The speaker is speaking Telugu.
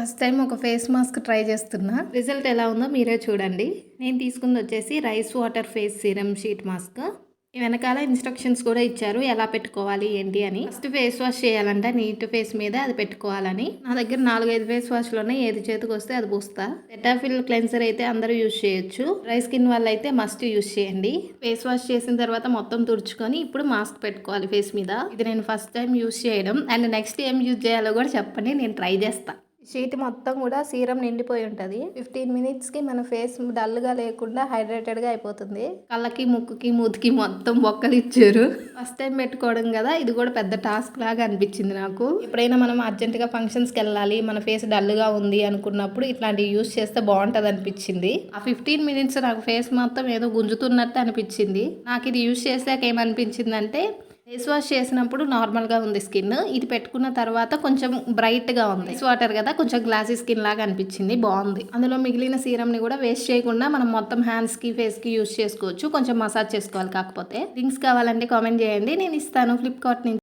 ఫస్ట్ టైం ఒక ఫేస్ మాస్క్ ట్రై చేస్తున్నా. రిజల్ట్ ఎలా ఉందో మీరే చూడండి. నేను తీసుకుంది వచ్చేసి rice water face serum sheet mask. వెనకాల ఇన్స్ట్రక్షన్స్ కూడా ఇచ్చారు ఎలా పెట్టుకోవాలి ఏంటి అని. ఫస్ట్ ఫేస్ వాష్ చేయాలంటే నీట్ ఫేస్ మీద అది పెట్టుకోవాలని. నా దగ్గర 4-5 ఫేస్ వాష్లు ఉన్నాయి. ఏది చేతికి వస్తే అది పూస్తా. సెటాఫిల్ క్లెన్సర్ అయితే అందరూ యూజ్ చేయొచ్చు. డ్రై స్కిన్ వల్ల అయితే మస్ట్ యూజ్ చేయండి. ఫేస్ వాష్ చేసిన తర్వాత మొత్తం తుడుచుకొని ఇప్పుడు మాస్క్ పెట్టుకోవాలి ఫేస్ మీద. ఇది నేను ఫస్ట్ టైం యూజ్ చేయడం. అండ్ నెక్స్ట్ ఏం యూజ్ చేయాలో కూడా చెప్పండి, నేను ట్రై చేస్తా. షీట్ మొత్తం కూడా సీరం నిండిపోయి ఉంటుంది. 15 మినిట్స్కి మన ఫేస్ డల్గా లేకుండా హైడ్రేటెడ్గా అయిపోతుంది. కళ్ళకి ముక్కుకి మూతికి మొత్తం బొక్కలు ఇచ్చారు. ఫస్ట్ టైం పెట్టుకోవడం కదా, ఇది కూడా పెద్ద టాస్క్ లాగా అనిపించింది నాకు. ఎప్పుడైనా మనం అర్జెంటుగా ఫంక్షన్స్కి వెళ్ళాలి, మన ఫేస్ డల్గా ఉంది అనుకున్నప్పుడు ఇట్లాంటివి యూస్ చేస్తే బాగుంటుంది అనిపించింది. ఆ 15 మినిట్స్ నాకు ఫేస్ మొత్తం ఏదో గుంజుతున్నట్టు అనిపించింది. నాకు ఇది యూస్ చేసాక ఏమనిపించింది అంటే, ఫేస్ వాష్ చేసినప్పుడు నార్మల్గా ఉంది స్కిన్, ఇది పెట్టుకున్న తర్వాత కొంచెం బ్రైట్గా ఉంది. ఐస్ వాటర్ కదా, కొంచెం గ్లాసీ స్కిన్ లాగా అనిపించింది. బాగుంది. అందులో మిగిలిన సీరంని కూడా వేస్ట్ చేయకుండా మనం మొత్తం హ్యాండ్స్కి ఫేస్కి యూస్ చేసుకోవచ్చు. కొంచెం మసాజ్ చేసుకోవాలి. కాకపోతే లింక్స్ కావాలంటే కామెంట్ చేయండి, నేను ఇస్తాను ఫ్లిప్కార్ట్ నుంచి.